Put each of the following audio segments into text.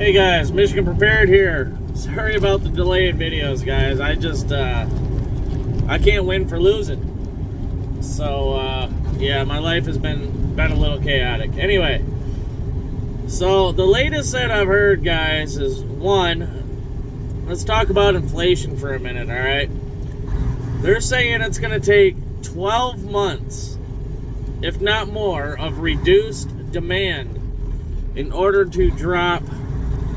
Hey guys, Michigan Prepared here. Sorry about the delay in videos, guys. I can't win for losing. So, yeah, my life has been a little chaotic. Anyway, so the latest that I've heard, guys, is one, let's talk about inflation for a minute, all right? They're saying it's going to take 12 months, if not more, of reduced demand in order to drop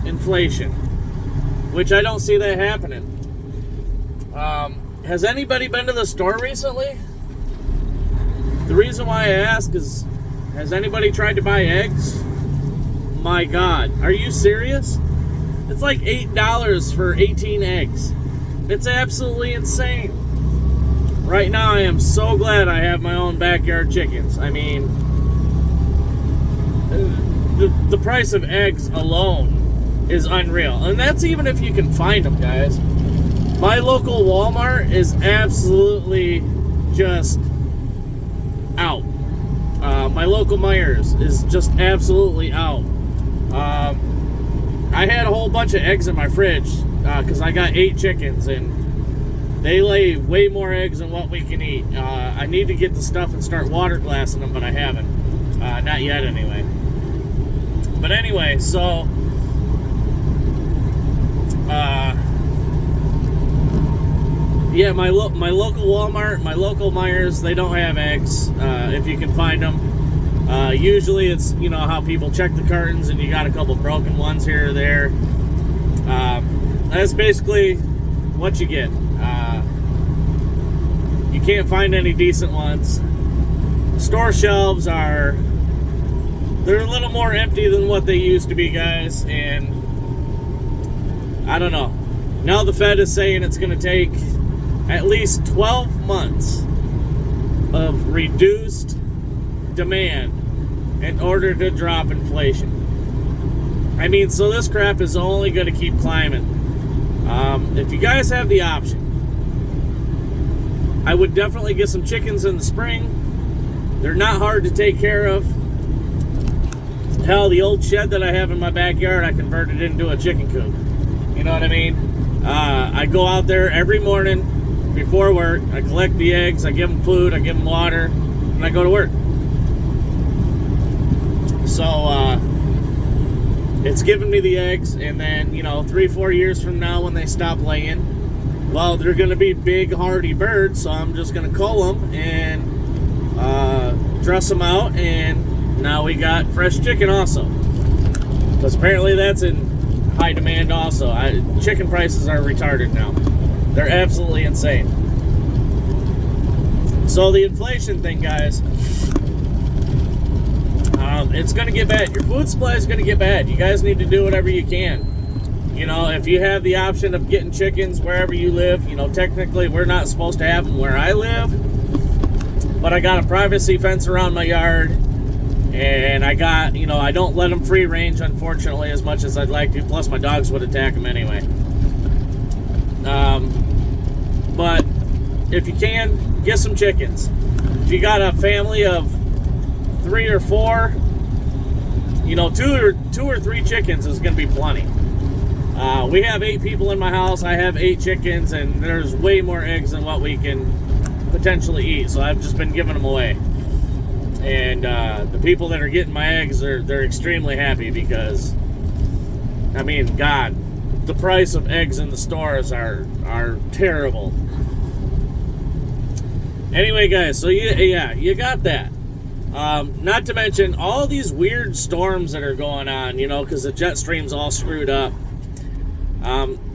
inflation, which I don't see that happening. Has anybody been to the store recently? The reason why I ask is, has anybody tried to buy eggs? My God, are you serious? It's like $8 for 18 eggs. It's absolutely insane. Right now, I am so glad I have my own backyard chickens. I mean, the price of eggs alone is unreal. And that's even if you can find them, guys. My local Walmart is absolutely just out. My local Myers is just absolutely out. I had a whole bunch of eggs in my fridge because I got 8 chickens and they lay way more eggs than what we can eat. I need to get the stuff and start water glassing them, but I haven't. Not yet anyway. But anyway, so yeah, my local Walmart, my local Myers, they don't have eggs if you can find them. Usually it's, you know, how people check the cartons and you got a couple broken ones here or there. That's basically what you get. You can't find any decent ones. Store shelves they're a little more empty than what they used to be, guys, and I don't know. Now the Fed is saying it's going to take at least 12 months of reduced demand in order to drop inflation. I mean, so this crap is only going to keep climbing. If you guys have the option, I would definitely get some chickens in the spring. They're not hard to take care of. Hell, the old shed that I have in my backyard, I converted into a chicken coop. You know what I mean? I go out there every morning before work. I collect the eggs. I give them food. I give them water. And I go to work. So, it's giving me the eggs. And then, you know, 3-4 years from now when they stop laying, well, they're going to be big, hardy birds. So I'm just going to cull them and dress them out. And now we got fresh chicken also. Because apparently that's in high demand also. Chicken prices are retarded now. They're absolutely insane. So the inflation thing, guys, it's going to get bad. Your food supply is going to get bad. You guys need to do whatever you can. You know, if you have the option of getting chickens wherever you live, you know, technically we're not supposed to have them where I live, but I got a privacy fence around my yard. And I got, you know, I don't let them free range, unfortunately, as much as I'd like to. Plus, my dogs would attack them anyway. But if you can, get some chickens. If you got a family of 3 or 4, you know, 2 or 3 chickens is going to be plenty. We have 8 people in my house. I have 8 chickens, and there's way more eggs than what we can potentially eat. So I've just been giving them away. And the people that are getting my eggs, they're extremely happy because, I mean, God, the price of eggs in the stores are terrible. Anyway, guys, so yeah, you got that. Not to mention all these weird storms that are going on, you know, because the jet stream's all screwed up.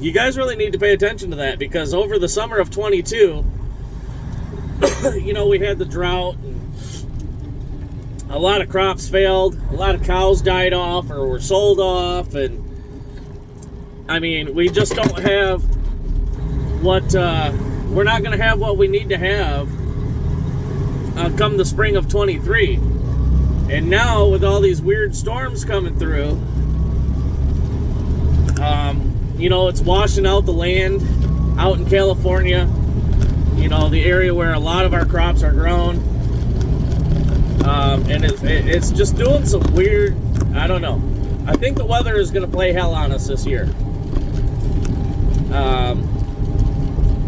You guys really need to pay attention to that because over the summer of 22, you know, we had the drought. A lot of crops failed. A lot of cows died off or were sold off. And, I mean, we just don't have what, we're not going to have what we need to have come the spring of 23. And now, with all these weird storms coming through, you know, it's washing out the land out in California. You know, the area where a lot of our crops are grown. And it's just doing some weird, I don't know. I think the weather is going to play hell on us this year.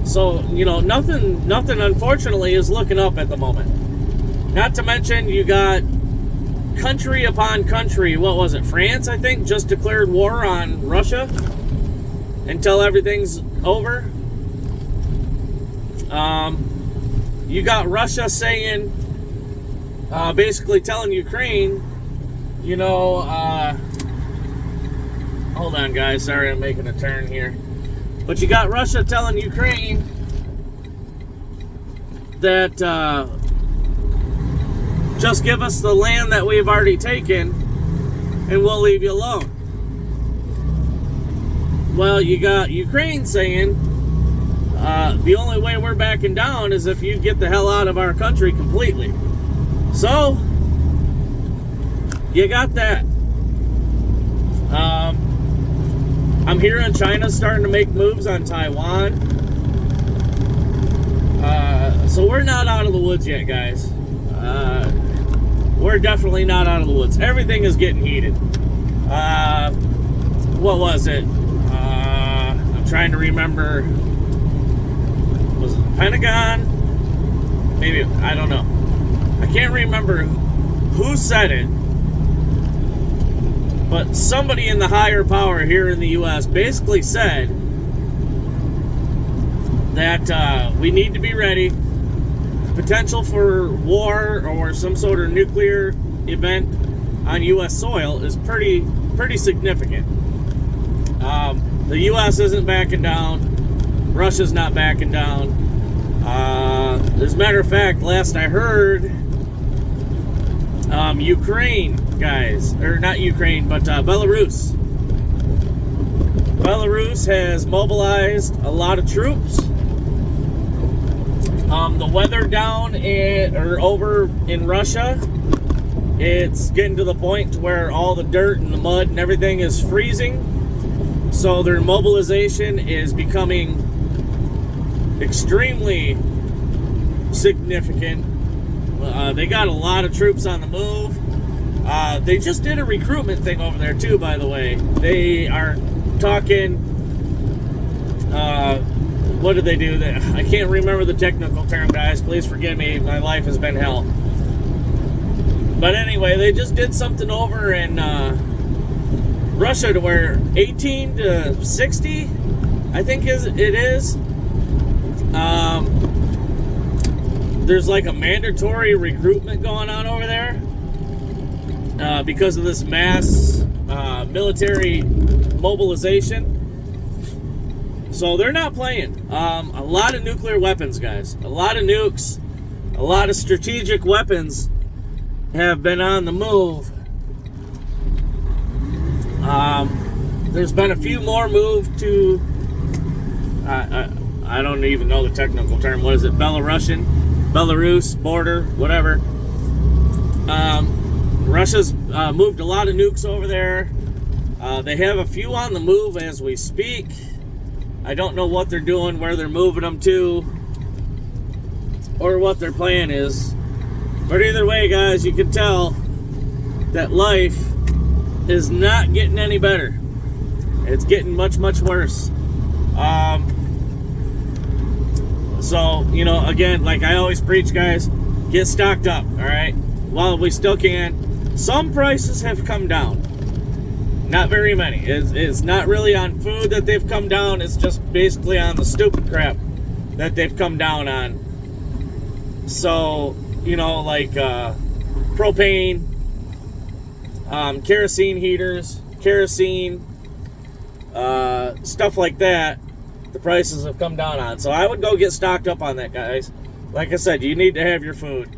So, you know, nothing unfortunately is looking up at the moment. Not to mention you got country upon country. What was it? France, I think, just declared war on Russia until everything's over. You got Russia saying, basically telling Ukraine, you know, hold on guys, sorry I'm making a turn here. But you got Russia telling Ukraine that just give us the land that we've already taken and we'll leave you alone. Well, you got Ukraine saying the only way we're backing down is if you get the hell out of our country completely. So, you got that. I'm hearing China's starting to make moves on Taiwan. So we're not out of the woods yet, guys. We're definitely not out of the woods. Everything is getting heated. What was it? I'm trying to remember. Was it the Pentagon? Maybe, I don't know. I can't remember who said it. But somebody in the higher power here in the U.S. basically said that we need to be ready. Potential for war or some sort of nuclear event on U.S. soil is pretty significant. The U.S. isn't backing down. Russia's not backing down. As a matter of fact, last I heard, Ukraine, guys, or not Ukraine, but Belarus. Belarus has mobilized a lot of troops. The weather down or over in Russia, it's getting to the point to where all the dirt and the mud and everything is freezing. So their mobilization is becoming extremely significant. They got a lot of troops on the move. They just did a recruitment thing over there too, by the way. They are talking, what did they do? I can't remember the technical term, guys. Please forgive me. My life has been hell. But anyway, they just did something over in Russia to where 18 to 60, I think it is. There's like a mandatory recruitment going on over there because of this mass military mobilization. So they're not playing. A lot of nuclear weapons, guys. A lot of nukes. A lot of strategic weapons have been on the move. There's been a few more moved to, I don't even know the technical term. What is it? Belarus border, whatever. Russia's moved a lot of nukes over there. They have a few on the move as we speak. I don't know what they're doing, where they're moving them to, or what their plan is. But either way, guys, you can tell that life is not getting any better. It's getting much, much worse. So, you know, again, like I always preach, guys, get stocked up, all right? While we still can. Some prices have come down. Not very many. It's not really on food that they've come down. It's just basically on the stupid crap that they've come down on. So, you know, like propane, kerosene heaters, kerosene, stuff like that, the prices have come down on. So I would go get stocked up on that, guys. Like I said, you need to have your food.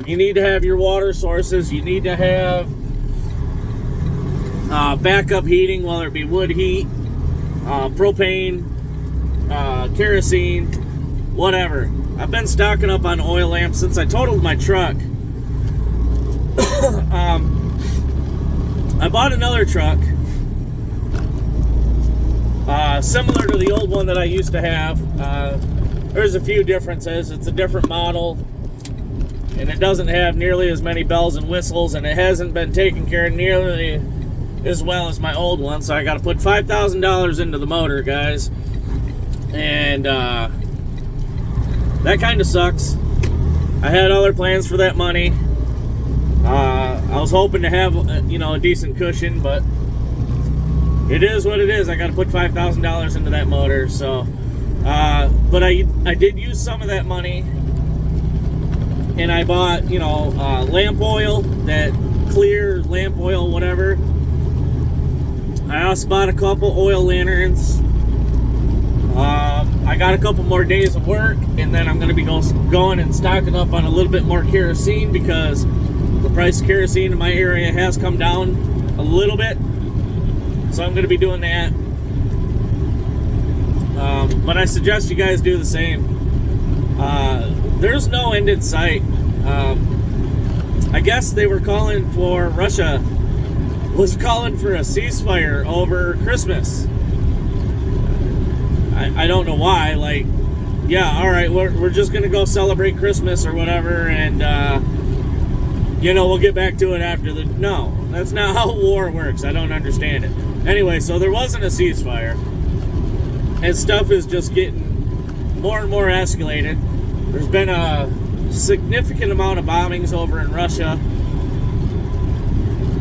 You need to have your water sources. You need to have backup heating, whether it be wood heat, propane, kerosene, whatever. I've been stocking up on oil lamps since I totaled my truck. I bought another truck, similar to the old one that I used to have. There's a few differences. It's a different model, and it doesn't have nearly as many bells and whistles, and it hasn't been taken care of nearly as well as my old one. So I got to put $5,000 into the motor, guys. And that kind of sucks. I had other plans for that money. I was hoping to have, a decent cushion, but it is what it is. I got to put $5,000 into that motor. So, but I did use some of that money, and I bought, lamp oil, that clear lamp oil, whatever. I also bought a couple oil lanterns. I got a couple more days of work, and then I'm going to be going and stocking up on a little bit more kerosene, because the price of kerosene in my area has come down a little bit. So I'm going to be doing that. But I suggest you guys do the same. There's no end in sight. I guess they were Russia was calling for a ceasefire over Christmas. I don't know why. Like, yeah, all right, we're just going to go celebrate Christmas or whatever, and, we'll get back to it after the... No, that's not how war works. I don't understand it. Anyway, so there wasn't a ceasefire, and stuff is just getting more and more escalated. There's been a significant amount of bombings over in Russia,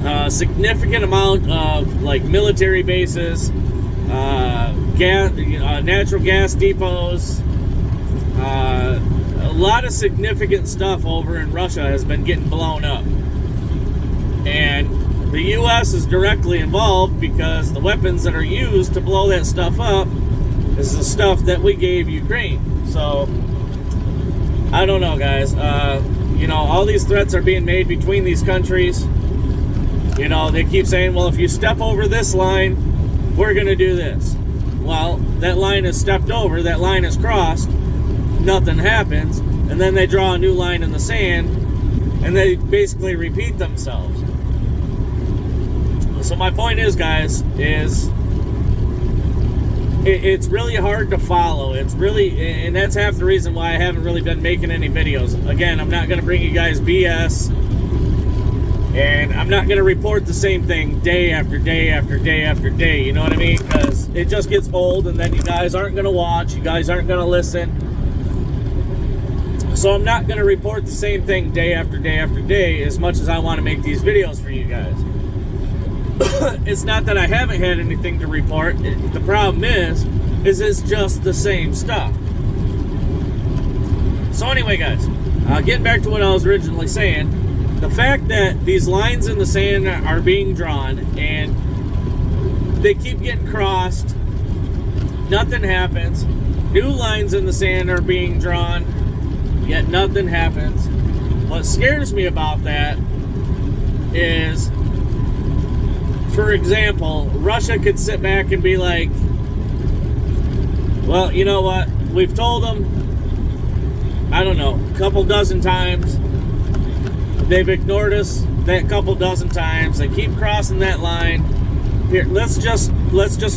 a significant amount of, military bases, natural gas depots, a lot of significant stuff over in Russia has been getting blown up. And the U.S. is directly involved, because the weapons that are used to blow that stuff up is the stuff that we gave Ukraine. So, I don't know, guys. All these threats are being made between these countries. They keep saying, well, if you step over this line, we're going to do this. Well, that line is stepped over, that line is crossed, nothing happens, and then they draw a new line in the sand, and they basically repeat themselves. So my point is, guys, it's really hard to follow. And that's half the reason why I haven't really been making any videos. Again, I'm not going to bring you guys BS, and I'm not going to report the same thing day after day after day after day, you know what I mean? Because it just gets old, and then you guys aren't going to watch, you guys aren't going to listen. So I'm not going to report the same thing day after day after day, as much as I want to make these videos for you guys. It's not that I haven't had anything to report. The problem is it's just the same stuff. So anyway, guys, getting back to what I was originally saying, the fact that these lines in the sand are being drawn and they keep getting crossed, nothing happens. New lines in the sand are being drawn, yet nothing happens. What scares me about that is, for example, Russia could sit back and be like, well, you know what? We've told them, I don't know, a couple dozen times. They've ignored us that couple dozen times. They keep crossing that line. Here, let's just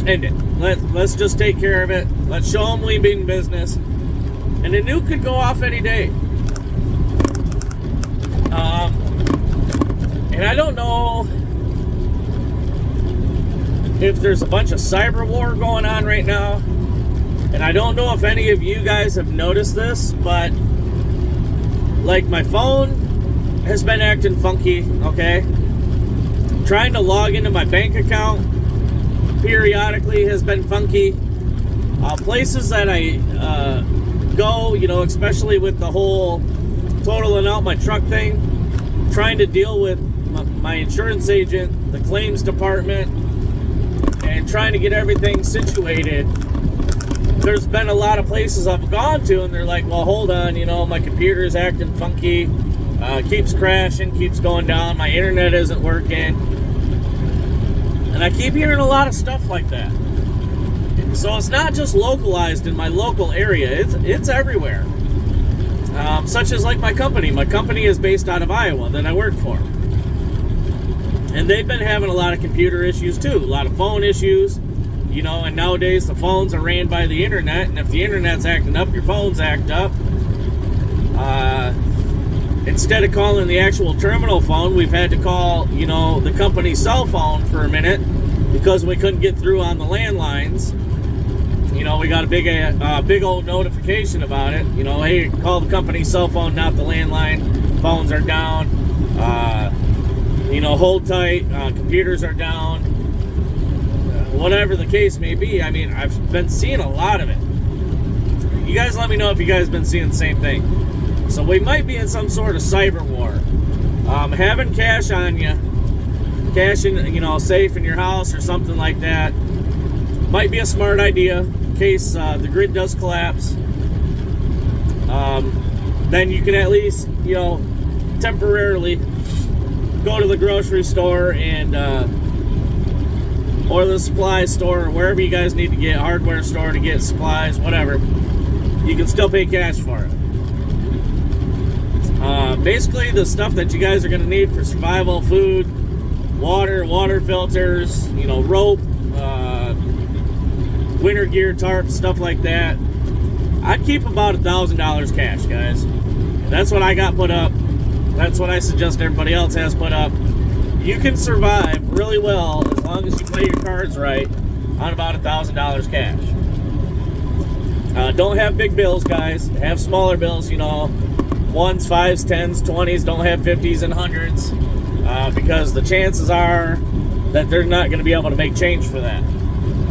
end it. Let's just take care of it. Let's show them we mean business. And a nuke could go off any day. And I don't know if there's a bunch of cyber war going on right now. And I don't know if any of you guys have noticed this, but my phone has been acting funky, okay? Trying to log into my bank account periodically has been funky. Places that I go, especially with the whole totaling out my truck thing, trying to deal with my insurance agent, the claims department, and trying to get everything situated. There's been a lot of places I've gone to, and they're like, well, hold on, my computer's acting funky. Keeps crashing, keeps going down, my internet isn't working. And I keep hearing a lot of stuff like that. So it's not just localized in my local area, it's everywhere. Such as my company. My company is based out of Iowa that I work for. And they've been having a lot of computer issues too, a lot of phone issues. And nowadays the phones are ran by the internet, and if the internet's acting up, your phone's act up. instead of calling the actual terminal phone, we've had to call, you know, the company cell phone for a minute because we couldn't get through on the landlines. You know, we got a big old notification about it. You know, hey, call the company cell phone, not the landline. Phones are down. You know, hold tight. Computers are down. Whatever the case may be. I mean, I've been seeing a lot of it. You guys let me know if you guys been seeing the same thing. So we might be in some sort of cyber war. Having cash on you, cash in, you know, safe in your house or something like that, might be a smart idea in case the grid does collapse. Then you can at least, you know, temporarily go to the grocery store and or the supply store or wherever you guys need to get, hardware store to get supplies, whatever. You can still pay cash for it. Basically, the stuff that you guys are going to need for survival: food, water filters, you know, rope, winter gear, tarps, stuff like that. I'd keep about $1,000 cash, guys. That's what I got put up. That's what I suggest everybody else has put up. You can survive really well as long as you play your cards right on about $1,000 cash. Don't have big bills, guys. Have smaller bills, you know, 1s, 5s, 10s, 20s. Don't have 50s and 100s because the chances are that they're not going to be able to make change for that.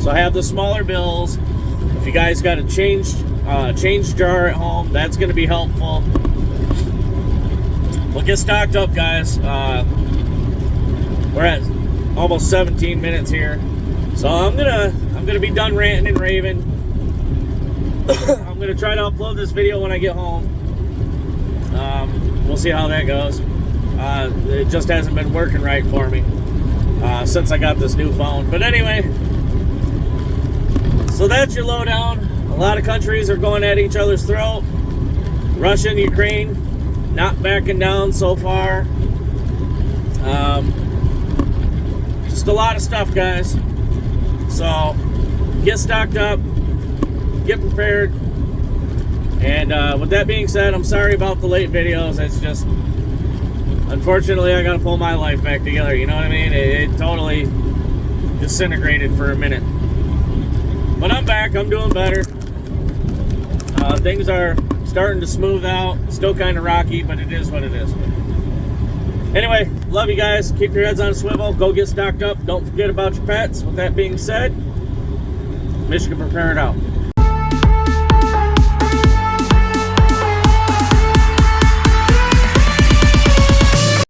So have the smaller bills. If you guys got a change jar at home, that's going to be helpful. We'll get stocked up, guys. We're at almost 17 minutes here, so I'm gonna be done ranting and raving. I'm gonna try to upload this video when I get home. We'll see how that goes. It just hasn't been working right for me since I got this new phone. But anyway, so that's your lowdown. A lot of countries are going at each other's throat. Russia and Ukraine not backing down so far. Just a lot of stuff, guys. So get stocked up, get prepared. And with that being said, I'm sorry about the late videos. It's just, unfortunately, I got to pull my life back together. You know what I mean? It totally disintegrated for a minute. But I'm back. I'm doing better. Things are starting to smooth out. Still kind of rocky, but it is what it is. Anyway, love you guys. Keep your heads on a swivel. Go get stocked up. Don't forget about your pets. With that being said, Michigan Prepared out.